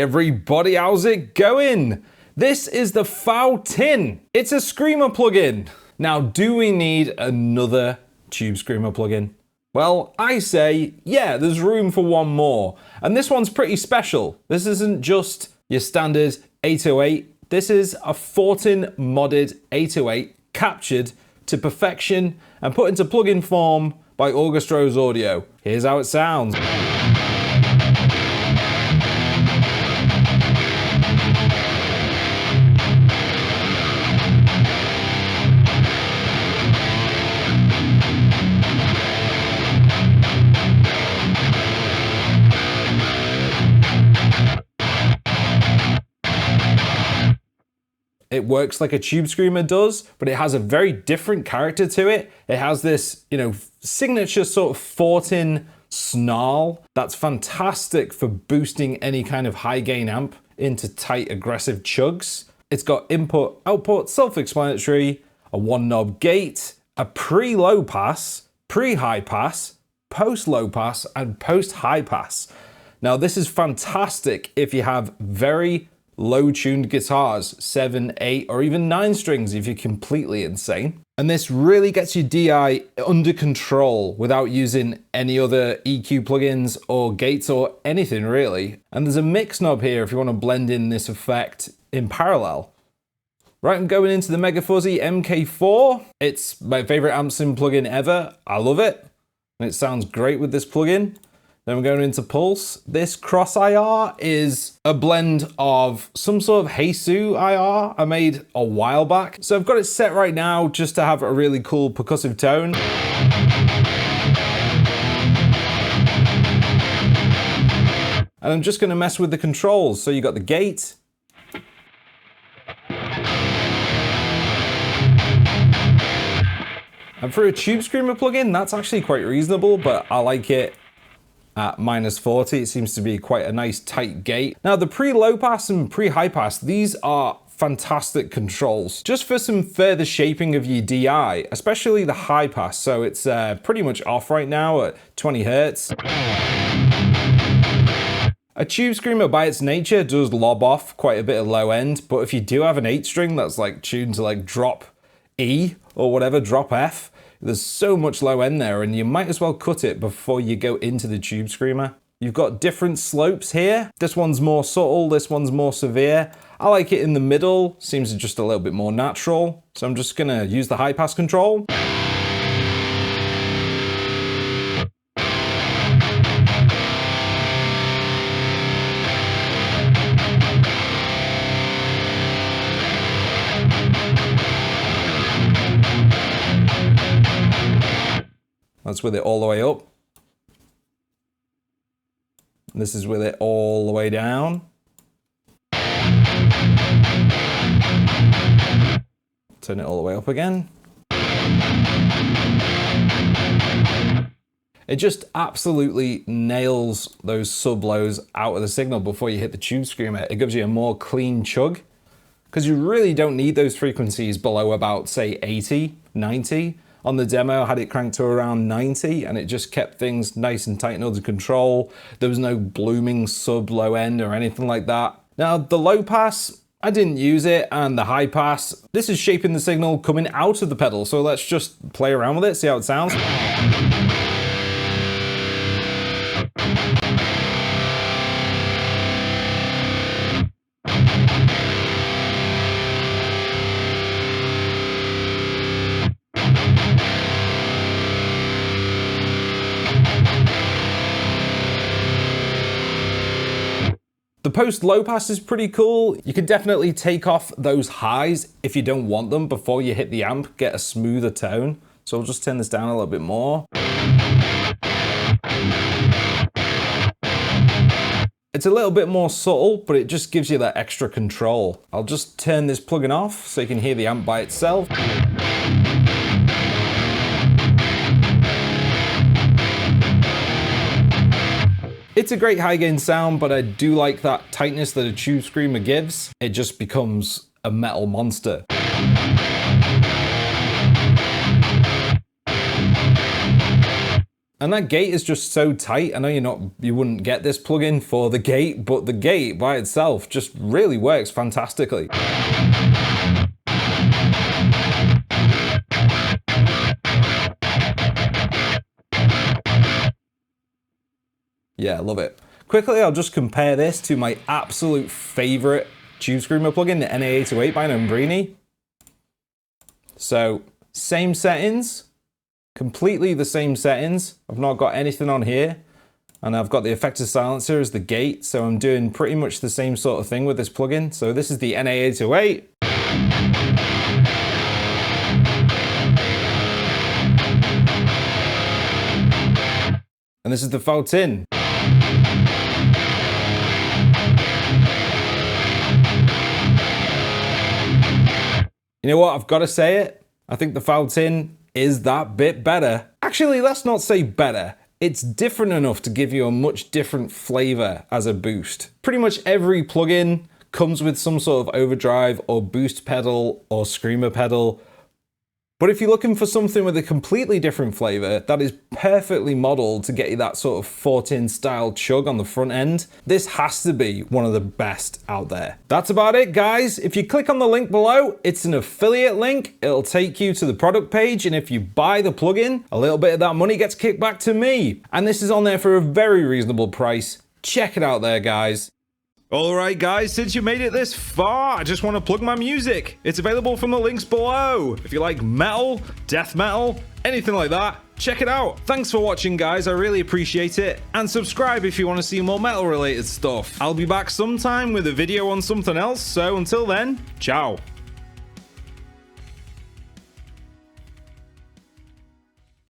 everybody, how's it going? This is the Fortin. It's a screamer plugin. Now, do we need another tube screamer plugin? Well, I say, yeah, there's room for one more. And this one's pretty special. This isn't just your standard 808. This is a Fortin modded 808 captured to perfection and put into plugin form by Augustro's Audio. Here's how it sounds. It works like a tube screamer does, but it has a very different character to it. It has this, signature sort of Fortin snarl that's fantastic for boosting any kind of high gain amp into tight, aggressive chugs. It's got input, output, self-explanatory, a one knob gate, a pre-low pass, pre-high pass, post-low pass, and post-high pass. Now, this is fantastic if you have very low-tuned guitars, 7, 8, or even 9 strings if you're completely insane. And this really gets your DI under control without using any other EQ plugins or gates or anything really. And there's a mix knob here if you want to blend in this effect in parallel. Right, I'm going into the Mega Fuzzy MK4. It's my favorite amp sim plugin ever. I love it. And it sounds great with this plugin. Then we're going into Pulse. This Cross IR is a blend of some sort of Heisu IR I made a while back. So I've got it set right now just to have a really cool percussive tone. And I'm just going to mess with the controls. So you got the gate. And for a tube screamer plugin, that's actually quite reasonable, but I like it at -40, it seems to be quite a nice tight gate. Now the pre-low pass and pre-high pass, these are fantastic controls just for some further shaping of your DI, especially the high pass. So it's pretty much off right now at 20 Hertz. A tube screamer by its nature does lob off quite a bit of low end, but if you do have an 8 string that's like tuned to like drop E or whatever, drop F, there's so much low end there and you might as well cut it before you go into the tube screamer. You've got different slopes here. This one's more subtle, this one's more severe. I like it in the middle, seems just a little bit more natural. So I'm just gonna use the high pass control. That's with it all the way up. This is with it all the way down. Turn it all the way up again. It just absolutely nails those sub-lows out of the signal before you hit the tube screamer. It gives you a more clean chug, because you really don't need those frequencies below about, say, 80, 90. On the demo, I had it cranked to around 90 and it just kept things nice and tight and under control. There was no blooming sub low end or anything like that. Now the low pass, I didn't use it, and the high pass, this is shaping the signal coming out of the pedal. So let's just play around with it, see how it sounds. The post low pass is pretty cool. You can definitely take off those highs if you don't want them before you hit the amp, get a smoother tone. So I'll just turn this down a little bit more. It's a little bit more subtle, but it just gives you that extra control. I'll just turn this plugin off so you can hear the amp by itself. It's a great high gain sound, but I do like that tightness that a tube screamer gives. It just becomes a metal monster. And that gate is just so tight. I know you wouldn't get this plugin for the gate, but the gate by itself just really works fantastically. Yeah, love it. Quickly, I'll just compare this to my absolute favorite tube screamer plugin, the NA808 by Nombrini. So, same settings, completely the same settings. I've not got anything on here. And I've got the effective silencer as the gate, so I'm doing pretty much the same sort of thing with this plugin. So this is the NA808. And this is the Fortin. You know what, I've got to say it. I think the Fortin is that bit better. Actually, let's not say better. It's different enough to give you a much different flavor as a boost. Pretty much every plugin comes with some sort of overdrive or boost pedal or screamer pedal. But if you're looking for something with a completely different flavor that is perfectly modeled to get you that sort of Fortin style chug on the front end, this has to be one of the best out there. That's about it, guys. If you click on the link below, it's an affiliate link. It'll take you to the product page, and if you buy the plugin, a little bit of that money gets kicked back to me. And this is on there for a very reasonable price. Check it out there, guys. Alright guys, since you made it this far, I just want to plug my music. It's available from the links below. If you like metal, death metal, anything like that, check it out. Thanks for watching, guys. I really appreciate it. And subscribe if you want to see more metal related stuff. I'll be back sometime with a video on something else, so until then, ciao.